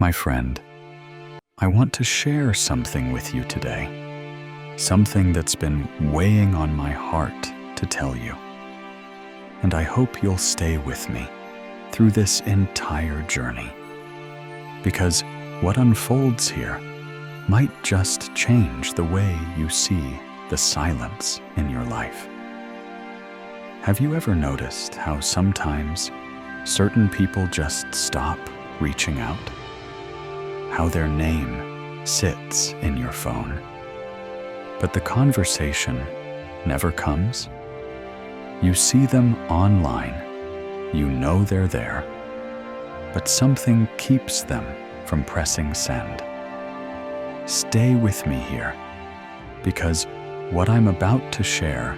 My friend, I want to share something with you today, something that's been weighing on my heart to tell you. And I hope you'll stay with me through this entire journey, because what unfolds here might just change the way you see the silence in your life. Have you ever noticed how sometimes certain people just stop reaching out? How their name sits in your phone, but the conversation never comes? You see them online, you know they're there, but something keeps them from pressing send. Stay with me here, because what I'm about to share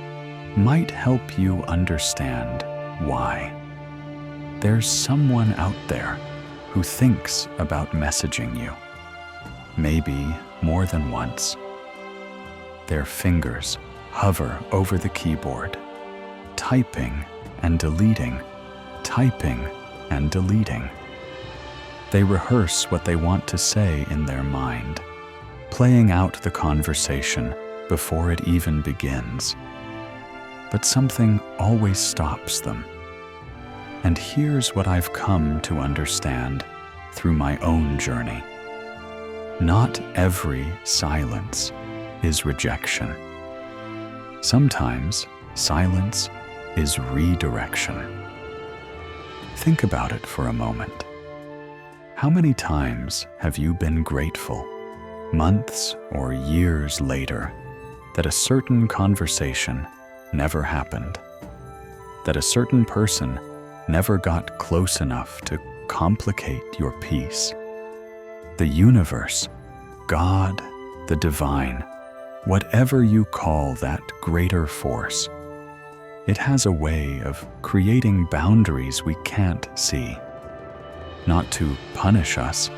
might help you understand why. There's someone out there who thinks about messaging you, maybe more than once. Their fingers hover over the keyboard, typing and deleting, typing and deleting. They rehearse what they want to say in their mind, playing out the conversation before it even begins. But something always stops them. And here's what I've come to understand through my own journey. Not every silence is rejection. Sometimes silence is redirection. Think about it for a moment. How many times have you been grateful, months or years later, that a certain conversation never happened, that a certain person never got close enough to complicate your peace? The universe, God, the divine, whatever you call that greater force, it has a way of creating boundaries we can't see, not to punish us,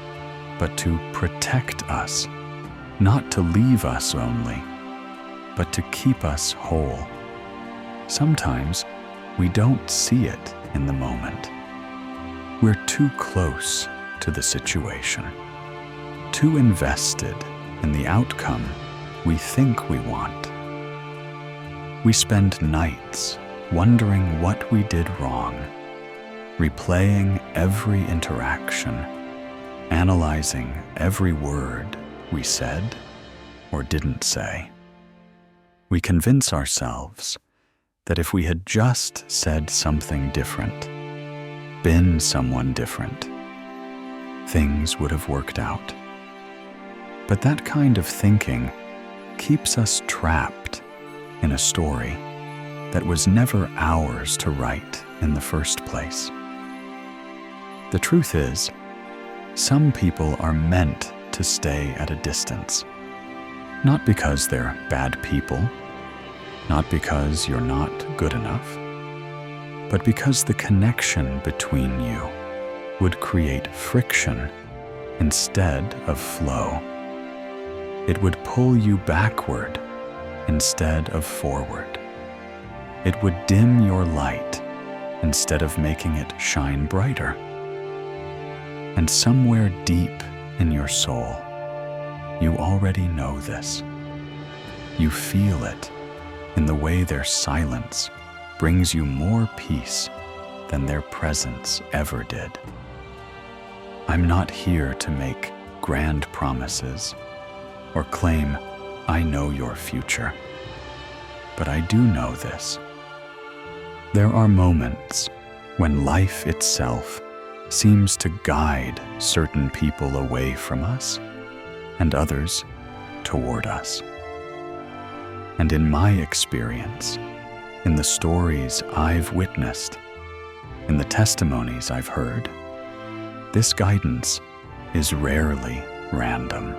but to protect us, not to leave us only, but to keep us whole. Sometimes we don't see it in the moment. We're too close to the situation, too invested in the outcome we think we want. We spend nights wondering what we did wrong, replaying every interaction, analyzing every word we said or didn't say. We convince ourselves that if we had just said something different, been someone different, things would have worked out. But that kind of thinking keeps us trapped in a story that was never ours to write in the first place. The truth is, some people are meant to stay at a distance, not because they're bad people, not because you're not good enough, but because the connection between you would create friction instead of flow. It would pull you backward instead of forward. It would dim your light instead of making it shine brighter. And somewhere deep in your soul, you already know this. You feel it in the way their silence brings you more peace than their presence ever did. I'm not here to make grand promises or claim I know your future, but I do know this. There are moments when life itself seems to guide certain people away from us and others toward us. And in my experience, in the stories I've witnessed, in the testimonies I've heard, this guidance is rarely random.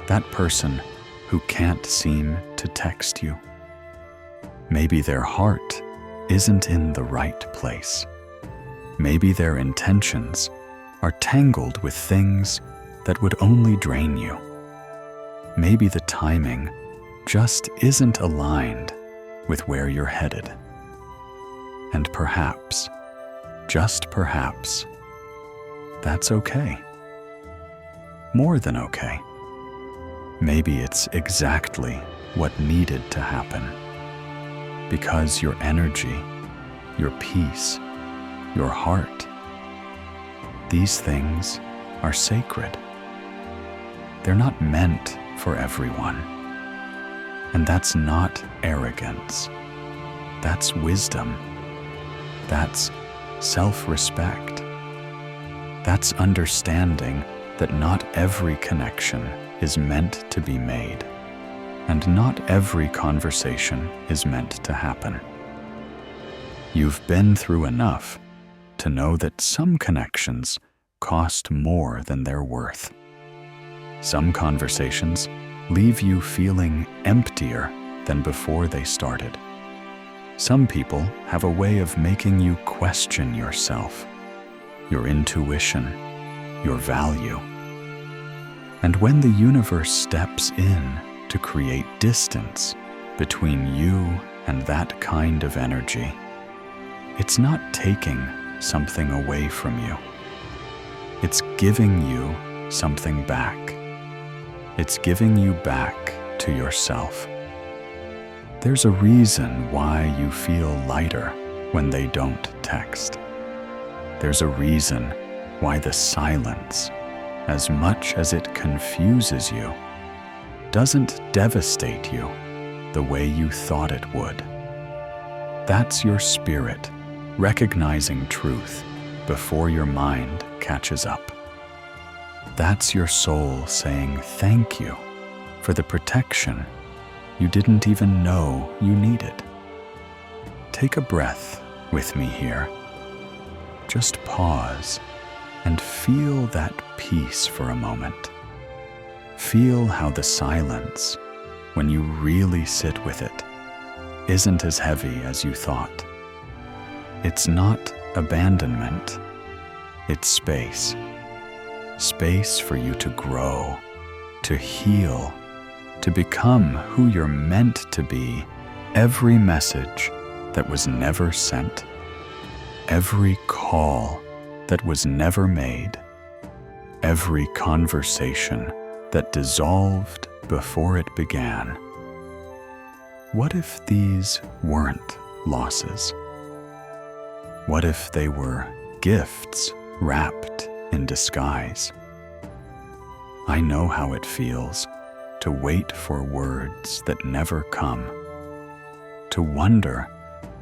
That person who can't seem to text you, maybe their heart isn't in the right place. Maybe their intentions are tangled with things that would only drain you. Maybe the timing just isn't aligned with where you're headed. And perhaps, just perhaps, that's okay. more than okay. Maybe it's exactly what needed to happen. Because your energy, your peace, your heart, these things are sacred. They're not meant for everyone. And that's not arrogance. That's wisdom. That's self-respect. That's understanding that not every connection is meant to be made, and not every conversation is meant to happen. You've been through enough to know that some connections cost more than they're worth. Some conversations leave you feeling emptier than before they started. Some people have a way of making you question yourself, your intuition, your value. And when the universe steps in to create distance between you and that kind of energy, it's not taking something away from you. It's giving you something back. It's giving you back to yourself. There's a reason why you feel lighter when they don't text. There's a reason why the silence, as much as it confuses you, doesn't devastate you the way you thought it would. That's your spirit recognizing truth before your mind catches up. That's your soul saying thank you for the protection you didn't even know you needed. Take a breath with me here. Just pause and feel that peace for a moment. Feel how the silence, when you really sit with it, isn't as heavy as you thought. It's not abandonment, it's space. Space for you to grow, to heal, to become who you're meant to be. Every message that was never sent, every call that was never made, every conversation that dissolved before it began. What if these weren't losses? What if they were gifts wrapped in disguise? I know how it feels to wait for words that never come, to wonder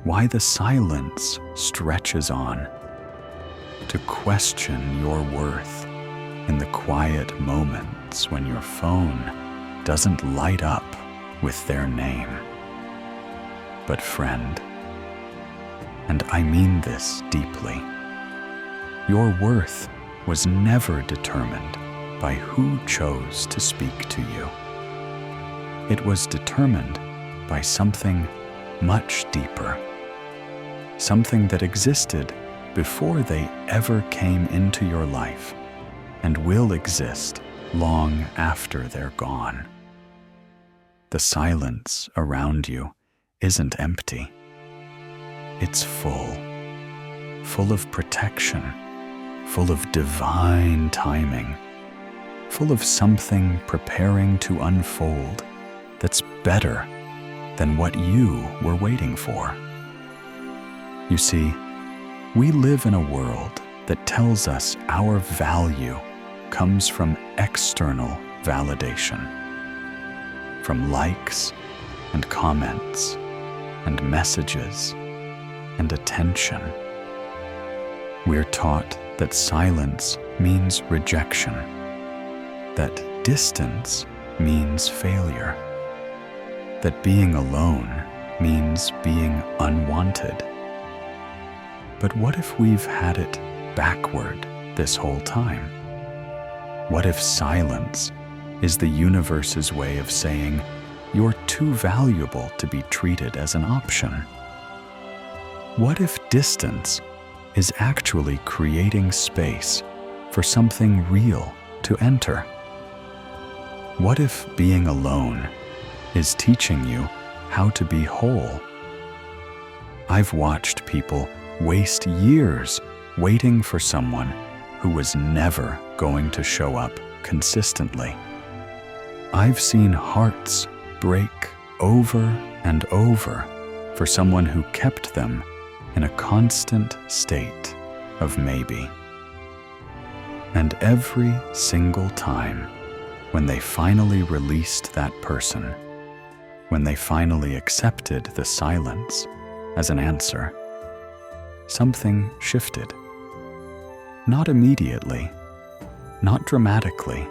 why the silence stretches on, to question your worth in the quiet moments when your phone doesn't light up with their name. But friend, and I mean this deeply, your worth was never determined by who chose to speak to you. It was determined by something much deeper, something that existed before they ever came into your life and will exist long after they're gone. The silence around you isn't empty. It's full of protection, full of divine timing, full of something preparing to unfold that's better than what you were waiting for. You see, we live in a world that tells us our value comes from external validation, from likes and comments and messages and attention. We're taught that silence means rejection, that distance means failure, that being alone means being unwanted. But what if we've had it backward this whole time? What if silence is the universe's way of saying you're too valuable to be treated as an option? What if distance is actually creating space for something real to enter? What if being alone is teaching you how to be whole? I've watched people waste years waiting for someone who was never going to show up consistently. I've seen hearts break over and over for someone who kept them in a constant state of maybe. And every single time, when they finally released that person, when they finally accepted the silence as an answer, something shifted. Not immediately, not dramatically,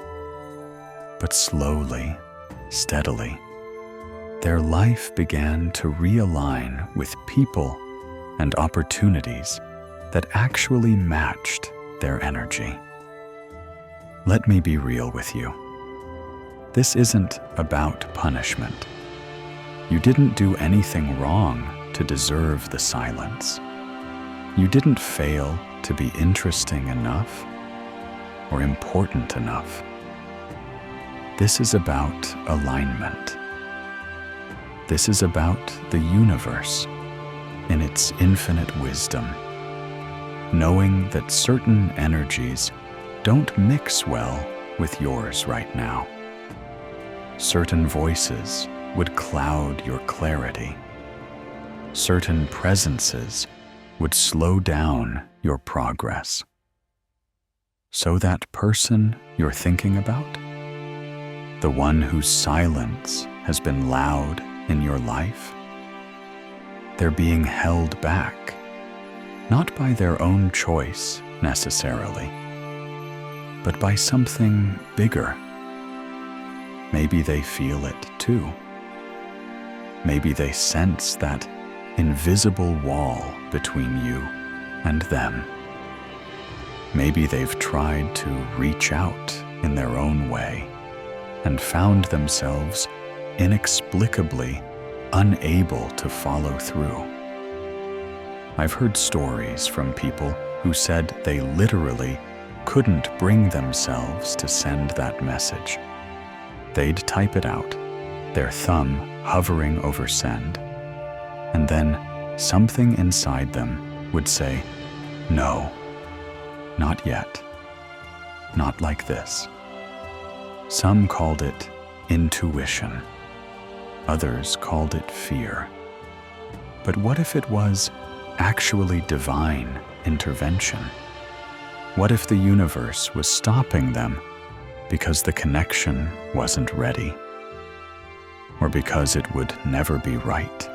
but slowly, steadily. Their life began to realign with people and opportunities that actually matched their energy. Let me be real with you. This isn't about punishment. You didn't do anything wrong to deserve the silence. You didn't fail to be interesting enough or important enough. This is about alignment. This is about the universe in its infinite wisdom, knowing that certain energies don't mix well with yours right now. Certain voices would cloud your clarity. Certain presences would slow down your progress. So that person you're thinking about, the one whose silence has been loud in your life, they're being held back, not by their own choice necessarily, but by something bigger. Maybe they feel it too. Maybe they sense that invisible wall between you and them. Maybe they've tried to reach out in their own way and found themselves inexplicably unable to follow through. I've heard stories from people who said they literally couldn't bring themselves to send that message. They'd type it out, their thumb hovering over send, and then something inside them would say, "No, not yet, not like this." Some called it intuition. Others called it fear. But what if it was actually divine intervention? What if the universe was stopping them because the connection wasn't ready? Or because it would never be right?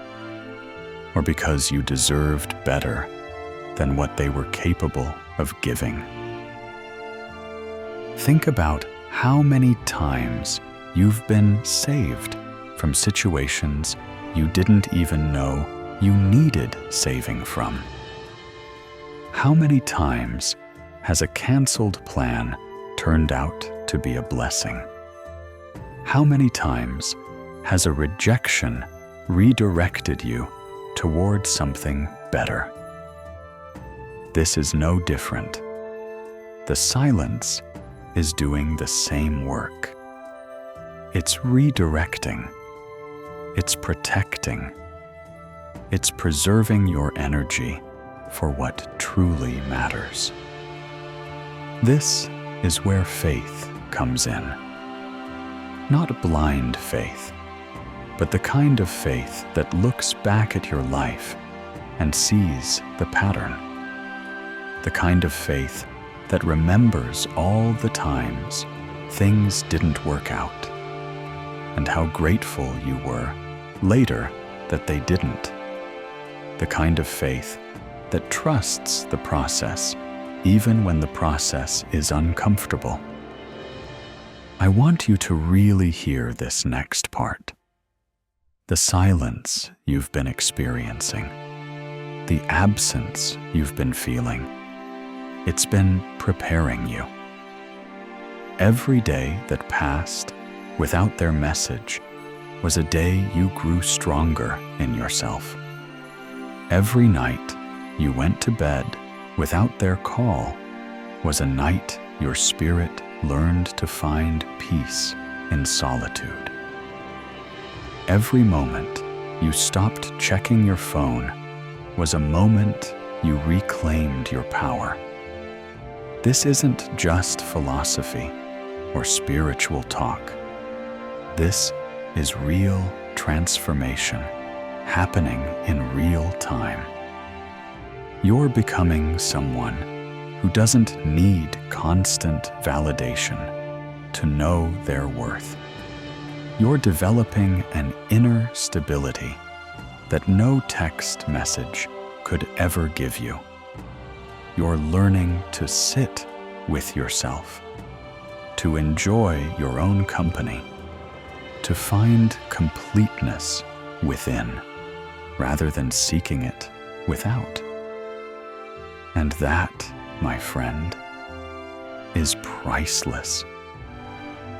Or because you deserved better than what they were capable of giving? Think about how many times you've been saved from situations you didn't even know you needed saving from. How many times has a canceled plan turned out to be a blessing? How many times has a rejection redirected you toward something better? This is no different. The silence is doing the same work. It's redirecting. It's protecting. It's preserving your energy for what truly matters. This is where faith comes in. Not blind faith, but the kind of faith that looks back at your life and sees the pattern. The kind of faith that remembers all the times things didn't work out, and how grateful you were later that they didn't. The kind of faith that trusts the process even when the process is uncomfortable. I want you to really hear this next part. The silence you've been experiencing, the absence you've been feeling, it's been preparing you. Every day that passed without their message was a day you grew stronger in yourself. Every night you went to bed without their call was a night your spirit learned to find peace in solitude. Every moment you stopped checking your phone was a moment you reclaimed your power. This isn't just philosophy. or spiritual talk. This is real transformation happening in real time. You're becoming someone who doesn't need constant validation to know their worth. You're developing an inner stability that no text message could ever give you. You're learning to sit with yourself, to enjoy your own company, to find completeness within rather than seeking it without. And that, my friend, is priceless.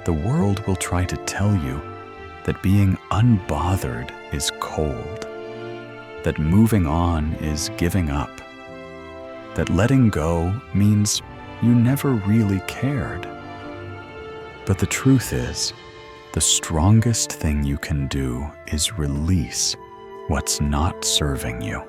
The world will try to tell you that being unbothered is cold, that moving on is giving up, that letting go means you never really cared. But the truth is, the strongest thing you can do is release what's not serving you.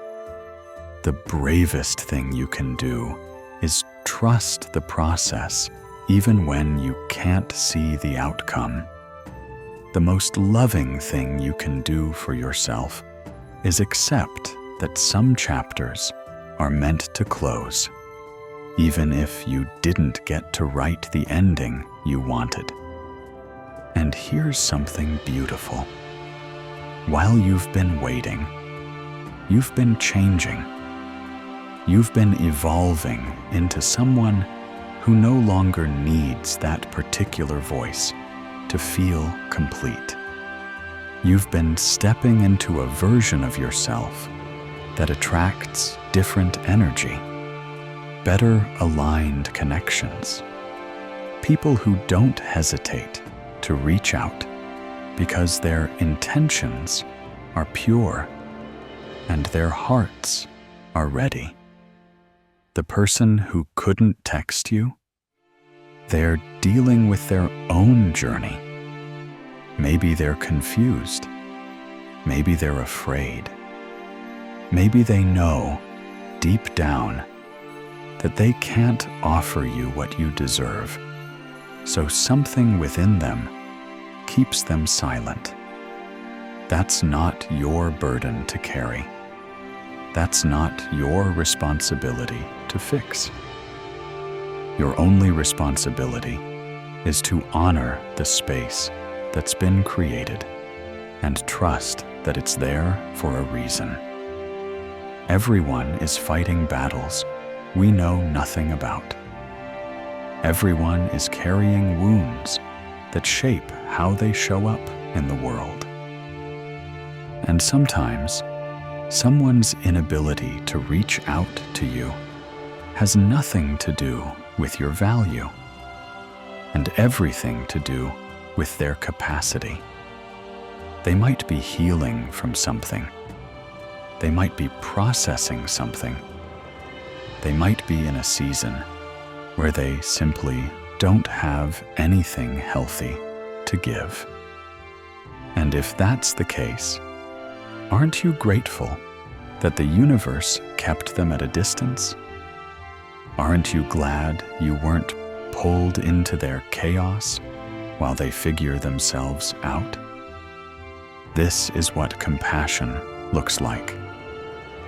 The bravest thing you can do is trust the process even when you can't see the outcome. The most loving thing you can do for yourself is accept that some chapters are meant to close, even if you didn't get to write the ending you wanted. And here's something beautiful. While you've been waiting, you've been changing. You've been evolving into someone who no longer needs that particular voice to feel complete. You've been stepping into a version of yourself that attracts different energy, better aligned connections, people who don't hesitate to reach out because their intentions are pure and their hearts are ready. The person who couldn't text you, they're dealing with their own journey. Maybe they're confused. Maybe they're afraid. Maybe they know, deep down, that they can't offer you what you deserve, so something within them keeps them silent. That's not your burden to carry. That's not your responsibility to fix. Your only responsibility is to honor the space that's been created and trust that it's there for a reason. Everyone is fighting battles we know nothing about. Everyone is carrying wounds that shape how they show up in the world. And sometimes, someone's inability to reach out to you has nothing to do with your value, and everything to do with their capacity. They might be healing from something. They might be processing something. They might be in a season where they simply don't have anything healthy to give. And if that's the case, aren't you grateful that the universe kept them at a distance? Aren't you glad you weren't pulled into their chaos while they figure themselves out? This is what compassion looks like.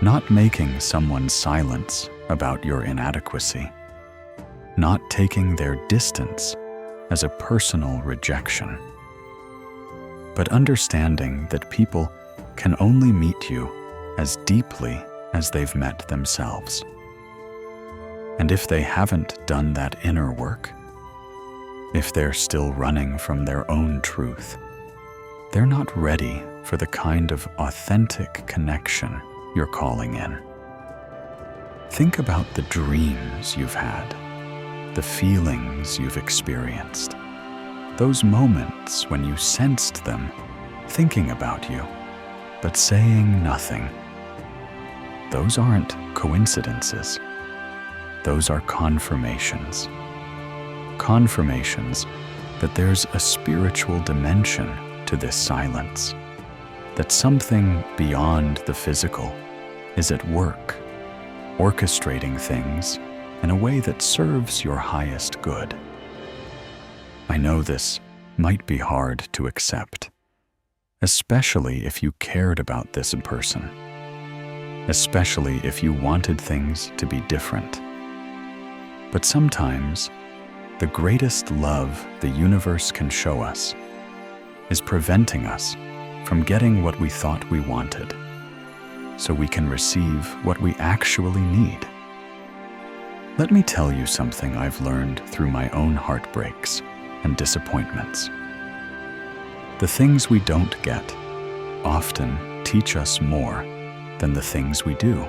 Not making someone silence about your inadequacy. Not taking their distance as a personal rejection. But understanding that people can only meet you as deeply as they've met themselves. And if they haven't done that inner work, if they're still running from their own truth, they're not ready for the kind of authentic connection you're calling in. Think about the dreams you've had, the feelings you've experienced, those moments when you sensed them thinking about you, but saying nothing. Those aren't coincidences. Those are confirmations. Confirmations that there's a spiritual dimension to this silence, that something beyond the physical is at work, orchestrating things in a way that serves your highest good. I know this might be hard to accept, especially if you cared about this person, especially if you wanted things to be different. But sometimes, the greatest love the universe can show us is preventing us from getting what we thought we wanted, so we can receive what we actually need. Let me tell you something I've learned through my own heartbreaks and disappointments. The things we don't get often teach us more than the things we do.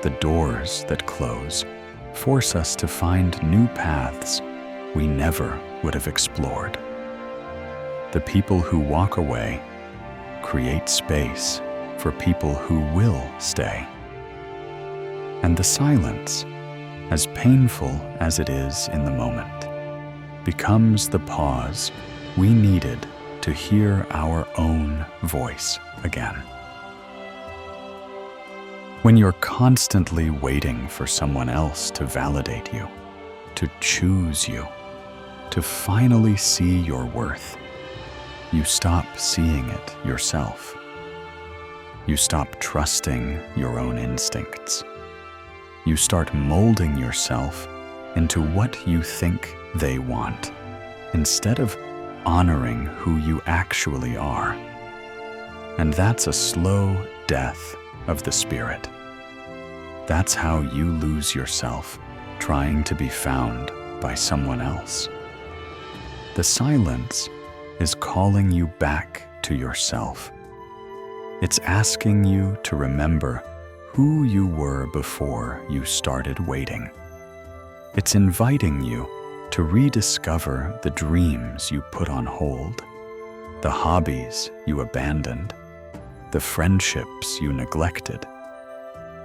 The doors that close force us to find new paths we never would have explored. The people who walk away create space for people who will stay. And the silence, as painful as it is in the moment, becomes the pause we needed to hear our own voice again. When you're constantly waiting for someone else to validate you, to choose you, to finally see your worth, you stop seeing it yourself. You stop trusting your own instincts. You start molding yourself into what you think they want, instead of honoring who you actually are. And that's a slow death of the spirit. That's how you lose yourself trying to be found by someone else. The silence is calling you back to yourself. It's asking you to remember who you were before you started waiting. It's inviting you to rediscover the dreams you put on hold, the hobbies you abandoned, the friendships you neglected,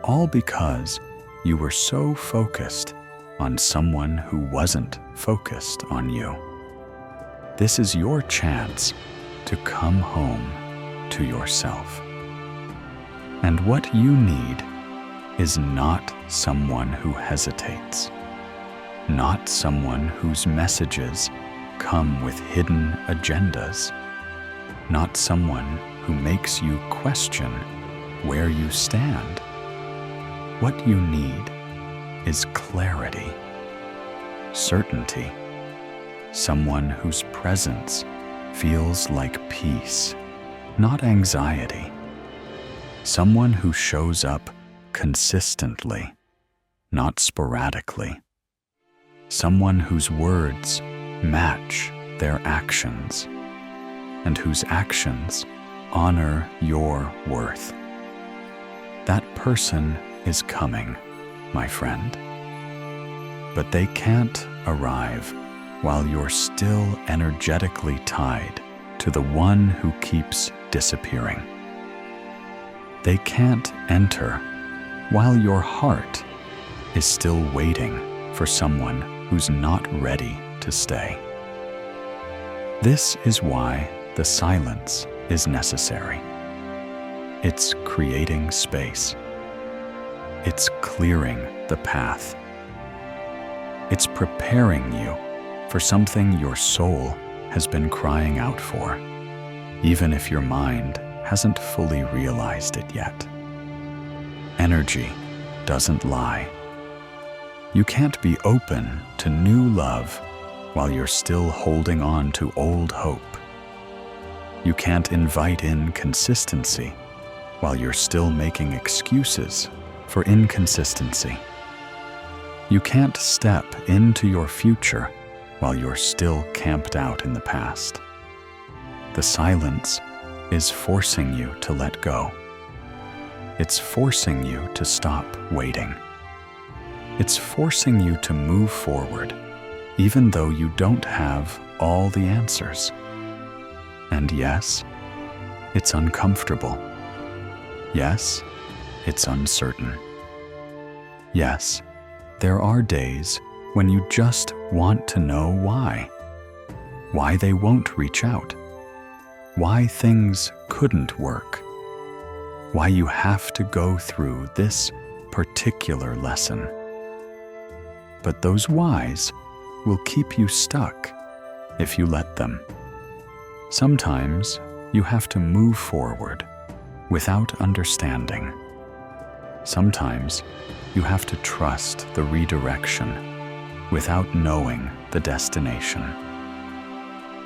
all because you were so focused on someone who wasn't focused on you. This is your chance to come home to yourself. And what you need is not someone who hesitates, not someone whose messages come with hidden agendas, not someone who makes you question where you stand. What you need is clarity, certainty, someone whose presence feels like peace, not anxiety, someone who shows up consistently, not sporadically, someone whose words match their actions, and whose actions honor your worth. That person is coming, my friend. But they can't arrive while you're still energetically tied to the one who keeps disappearing. They can't enter while your heart is still waiting for someone who's not ready to stay. This is why the silence is necessary. It's creating space. It's clearing the path. It's preparing you for something your soul has been crying out for, even if your mind hasn't fully realized it yet. Energy doesn't lie. You can't be open to new love while you're still holding on to old hope. You can't invite in consistency while you're still making excuses for inconsistency. You can't step into your future while you're still camped out in the past. The silence is forcing you to let go. It's forcing you to stop waiting. It's forcing you to move forward, even though you don't have all the answers. And yes, it's uncomfortable. Yes, it's uncertain. Yes, there are days when you just want to know why they won't reach out, why things couldn't work, why you have to go through this particular lesson. But those whys will keep you stuck if you let them. Sometimes you have to move forward without understanding. Sometimes you have to trust the redirection without knowing the destination.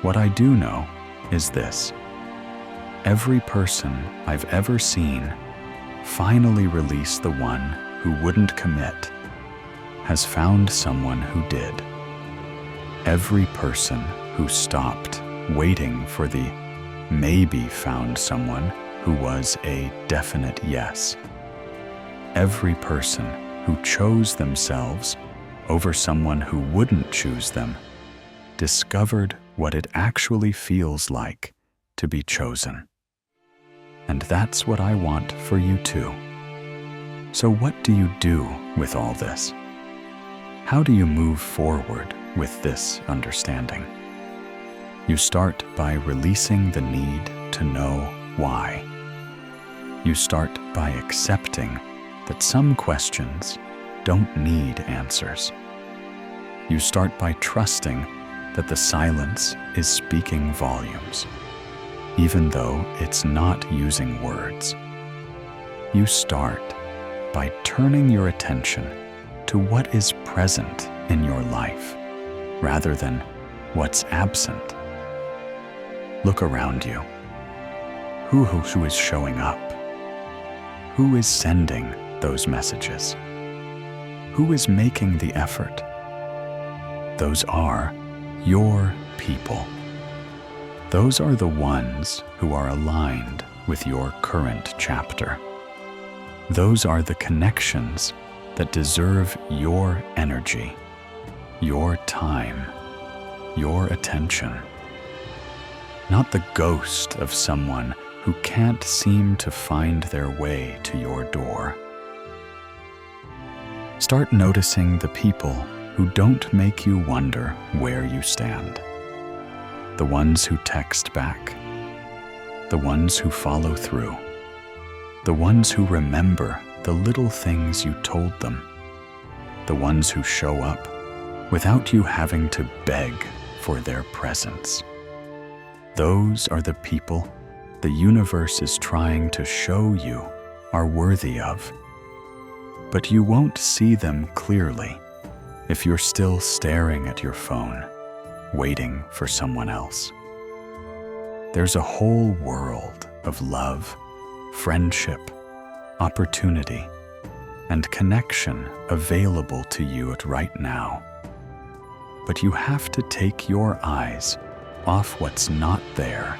What I do know is this: every person I've ever seen finally release the one who wouldn't commit has found someone who did. Every person who stopped waiting for the maybe found someone who was a definite yes. Every person who chose themselves over someone who wouldn't choose them discovered what it actually feels like to be chosen. And that's what I want for you too. So what do you do with all this? How do you move forward with this understanding? You start by releasing the need to know why. You start by accepting that some questions don't need answers. You start by trusting that the silence is speaking volumes, even though it's not using words. You start by turning your attention to what is present in your life, rather than what's absent. Look around you. Who is showing up? Who is sending those messages? Who is making the effort? Those are your people. Those are the ones who are aligned with your current chapter. Those are the connections that deserve your energy, your time, your attention. Not the ghost of someone who can't seem to find their way to your door. Start noticing the people who don't make you wonder where you stand. The ones who text back. The ones who follow through. The ones who remember the little things you told them. The ones who show up without you having to beg for their presence. Those are the people the universe is trying to show you are worthy of. But you won't see them clearly if you're still staring at your phone, waiting for someone else. There's a whole world of love, friendship, opportunity, and connection available to you right now. But you have to take your eyes off what's not there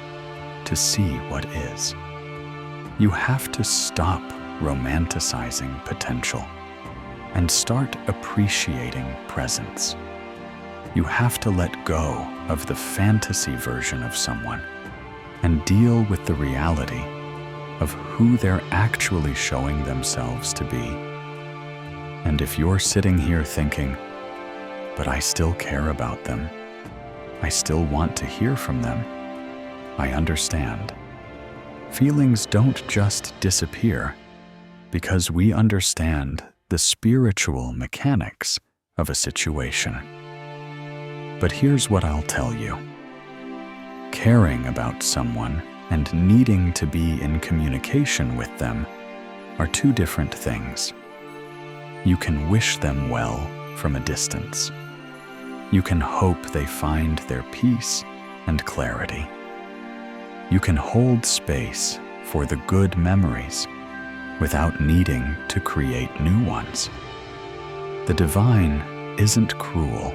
to see what is. You have to stop romanticizing potential and start appreciating presence. You have to let go of the fantasy version of someone and deal with the reality of who they're actually showing themselves to be. And if you're sitting here thinking, but I still care about them, I still want to hear from them, I understand. Feelings don't just disappear because we understand the spiritual mechanics of a situation. But here's what I'll tell you. Caring about someone and needing to be in communication with them are two different things. You can wish them well from a distance. You can hope they find their peace and clarity. You can hold space for the good memories without needing to create new ones. The divine isn't cruel.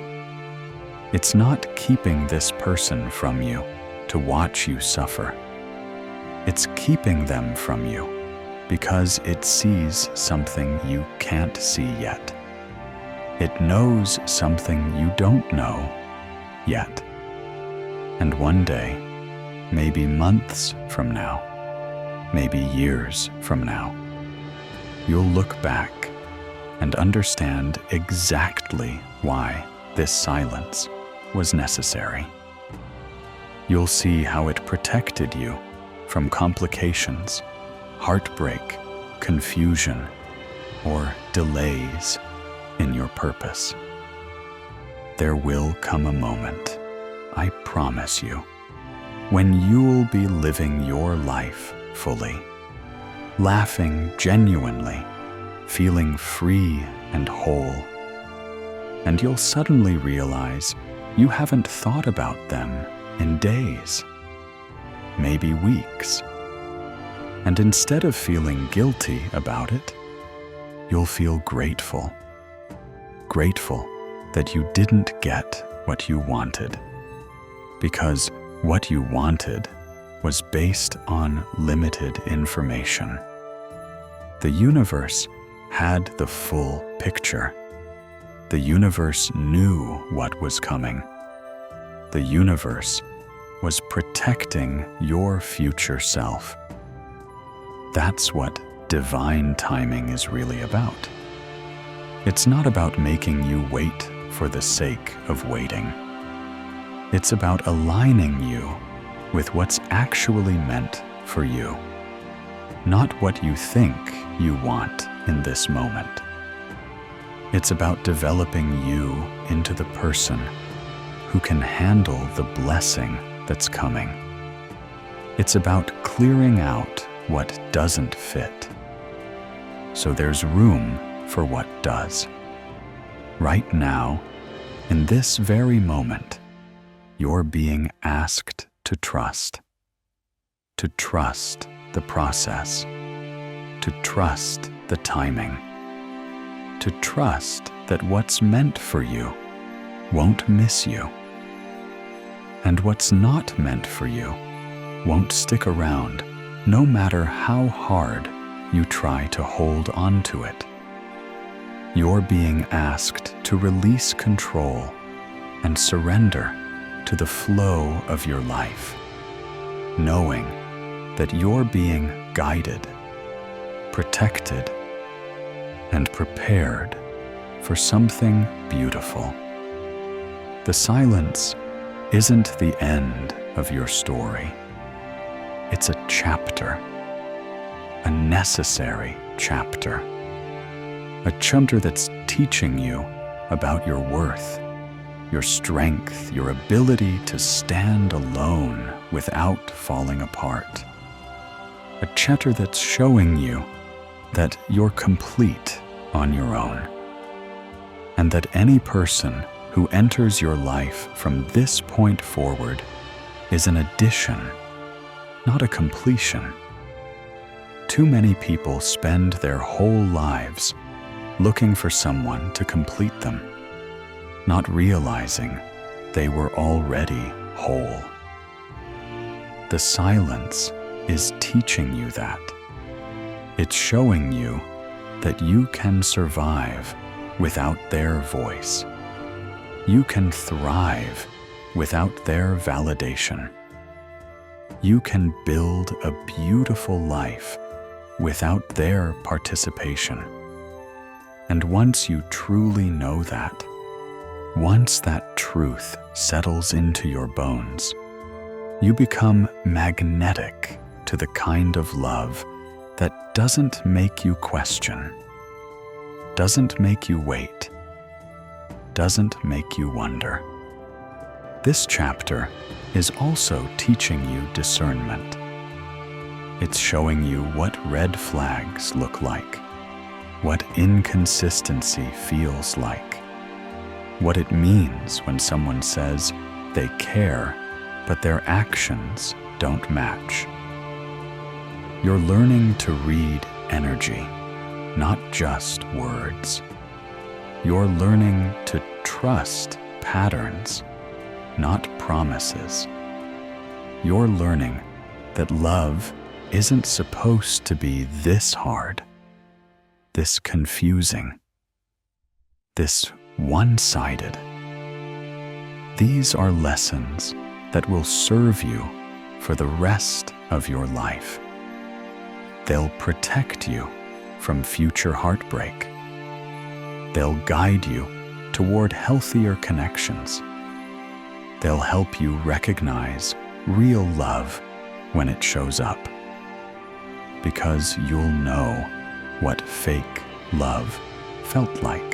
It's not keeping this person from you to watch you suffer. It's keeping them from you because it sees something you can't see yet. It knows something you don't know yet. And one day, maybe months from now, maybe years from now, you'll look back and understand exactly why this silence was necessary. You'll see how it protected you from complications, heartbreak, confusion, or delays in your purpose. There will come a moment I promise you, when you'll be living your life fully, laughing genuinely, feeling free and whole. And you'll suddenly realize you haven't thought about them in days, maybe weeks. And instead of feeling guilty about it, you'll feel grateful. Grateful that you didn't get what you wanted, because what you wanted was based on limited information. The universe had the full picture. The universe knew what was coming. The universe was protecting your future self. That's what divine timing is really about. It's not about making you wait for the sake of waiting. It's about aligning you with what's actually meant for you, not what you think you want in this moment. It's about developing you into the person who can handle the blessing that's coming. It's about clearing out what doesn't fit, so there's room for what does. Right now, in this very moment, you're being asked to trust the process, to trust the timing, to trust that what's meant for you won't miss you, and what's not meant for you won't stick around, no matter how hard you try to hold on to it. You're being asked to release control and surrender to the flow of your life, knowing that you're being guided, protected, and prepared for something beautiful. The silence isn't the end of your story. It's a chapter, a necessary chapter, a chapter that's teaching you about your worth, your strength, your ability to stand alone without falling apart. A chapter that's showing you that you're complete on your own, and that any person who enters your life from this point forward is an addition, not a completion. Too many people spend their whole lives looking for someone to complete them, not realizing they were already whole. The silence is teaching you that. It's showing you that you can survive without their voice. You can thrive without their validation. You can build a beautiful life without their participation. And once you truly know that, once that truth settles into your bones, you become magnetic to the kind of love that doesn't make you question, doesn't make you wait, doesn't make you wonder. This chapter is also teaching you discernment. It's showing you what red flags look like, what inconsistency feels like, what it means when someone says they care, but their actions don't match. You're learning to read energy, not just words. You're learning to trust patterns, not promises. You're learning that love isn't supposed to be this hard, this confusing, this one-sided. These are lessons that will serve you for the rest of your life. They'll protect you from future heartbreak. They'll guide you toward healthier connections. They'll help you recognize real love when it shows up, because you'll know what fake love felt like.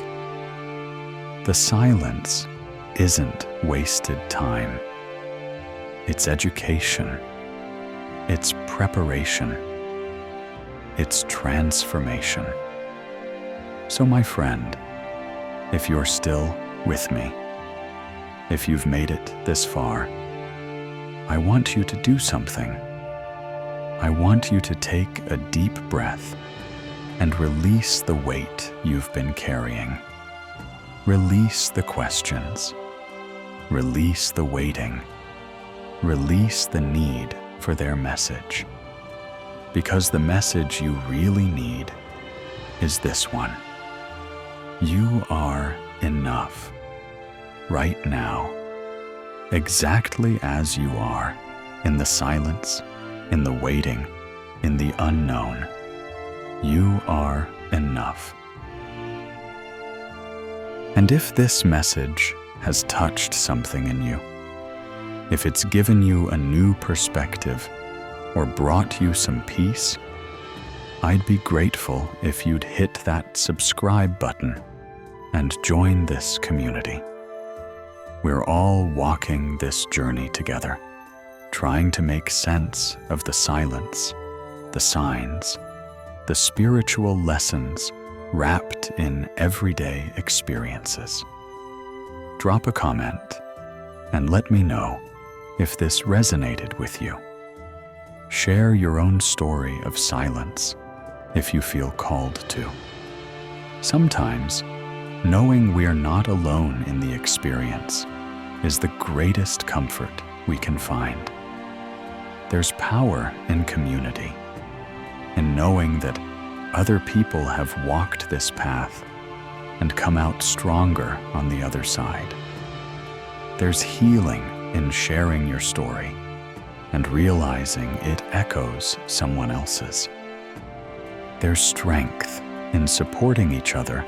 The silence isn't wasted time. it's education, it's preparation, it's transformation. So my friend, if you're still with me, if you've made it this far, I want you to do something. I want you to take a deep breath and release the weight you've been carrying. Release the questions. Release the waiting. Release the need for their message. Because the message you really need is this one. You are enough. Right now, exactly as you are, in the silence, in the waiting, in the unknown. You are enough. And if this message has touched something in you, if it's given you a new perspective or brought you some peace, I'd be grateful if you'd hit that subscribe button and join this community. We're all walking this journey together, trying to make sense of the silence, the signs, the spiritual lessons wrapped in everyday experiences. Drop a comment and let me know if this resonated with you. Share your own story of silence if you feel called to. Sometimes, knowing we're not alone in the experience is the greatest comfort we can find. There's power in community, in knowing that other people have walked this path and come out stronger on the other side. There's healing in sharing your story and realizing it echoes someone else's. There's strength in supporting each other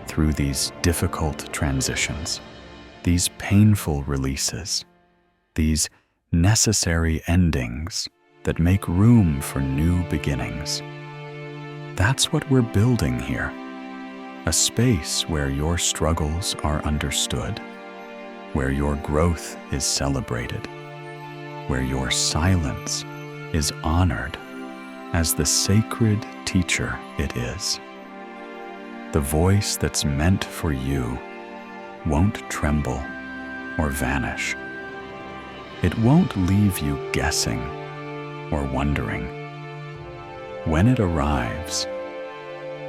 through these difficult transitions, these painful releases, these necessary endings that make room for new beginnings. That's what we're building here, a space where your struggles are understood, where your growth is celebrated, where your silence is honored as the sacred teacher it is. The voice that's meant for you won't tremble or vanish. It won't leave you guessing or wondering. When it arrives,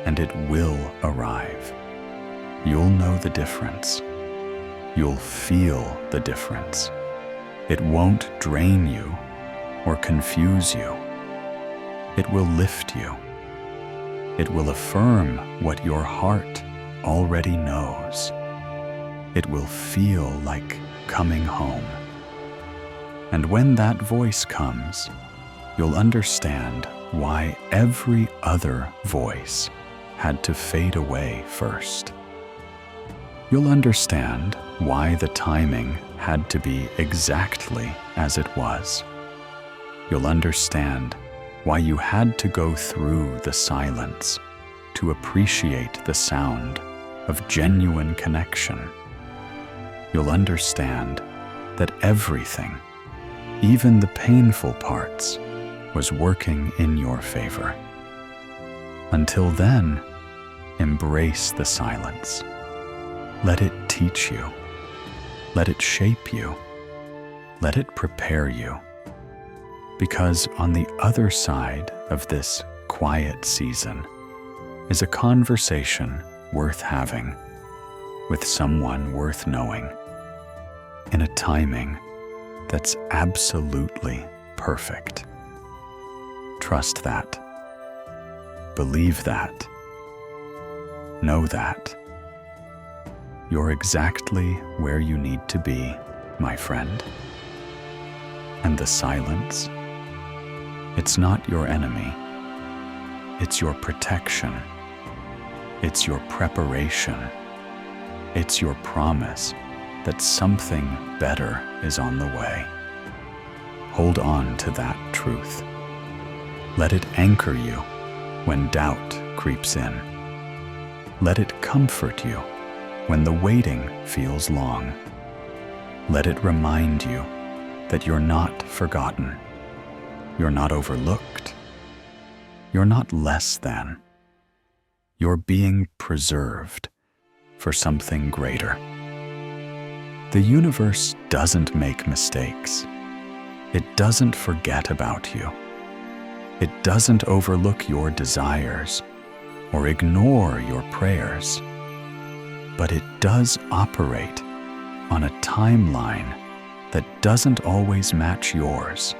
and it will arrive, you'll know the difference. You'll feel the difference. It won't drain you or confuse you. It will lift you. It will affirm what your heart already knows. It will feel like coming home. And when that voice comes, you'll understand why every other voice had to fade away first. You'll understand why the timing had to be exactly as it was. You'll understand why you had to go through the silence to appreciate the sound of genuine connection. You'll understand that everything, even the painful parts, was working in your favor. Until then, embrace the silence. Let it teach you. Let it shape you. Let it prepare you. Because on the other side of this quiet season is a conversation worth having with someone worth knowing in a timing that's absolutely perfect. Trust that. Believe that. Know that. You're exactly where you need to be, my friend. And the silence, it's not your enemy. It's your protection. It's your preparation. It's your promise that something better is on the way. Hold on to that truth. Let it anchor you when doubt creeps in. Let it comfort you when the waiting feels long. Let it remind you that you're not forgotten, you're not overlooked, you're not less than. You're being preserved for something greater. The universe doesn't make mistakes. It doesn't forget about you. It doesn't overlook your desires or ignore your prayers. But it does operate on a timeline that doesn't always match yours.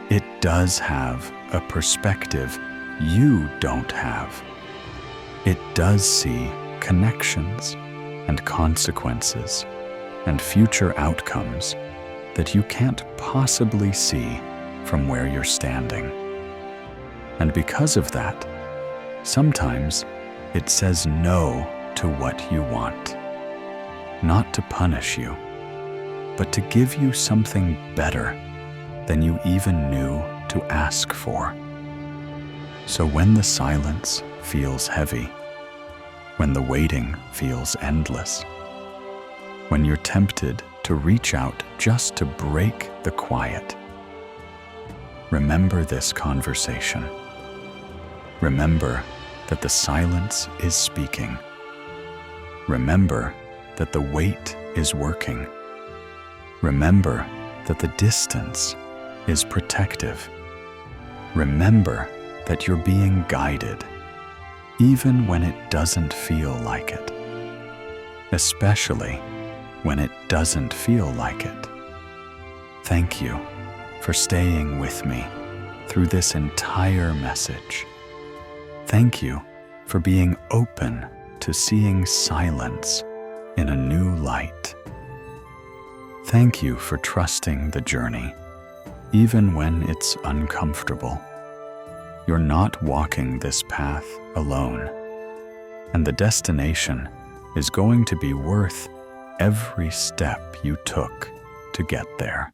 It does have a perspective you don't have. It does see connections and consequences and future outcomes that you can't possibly see from where you're standing. And because of that, sometimes it says no to what you want, not to punish you, but to give you something better than you even knew to ask for. So when the silence feels heavy, when the waiting feels endless, when you're tempted to reach out just to break the quiet, remember this conversation. Remember that the silence is speaking. Remember that the wait is working. Remember that the distance is protective. Remember that you're being guided, even when it doesn't feel like it. Especially when it doesn't feel like it. Thank you for staying with me through this entire message. Thank you for being open to seeing silence in a new light. Thank you for trusting the journey, even when it's uncomfortable. You're not walking this path alone, and the destination is going to be worth every step you took to get there.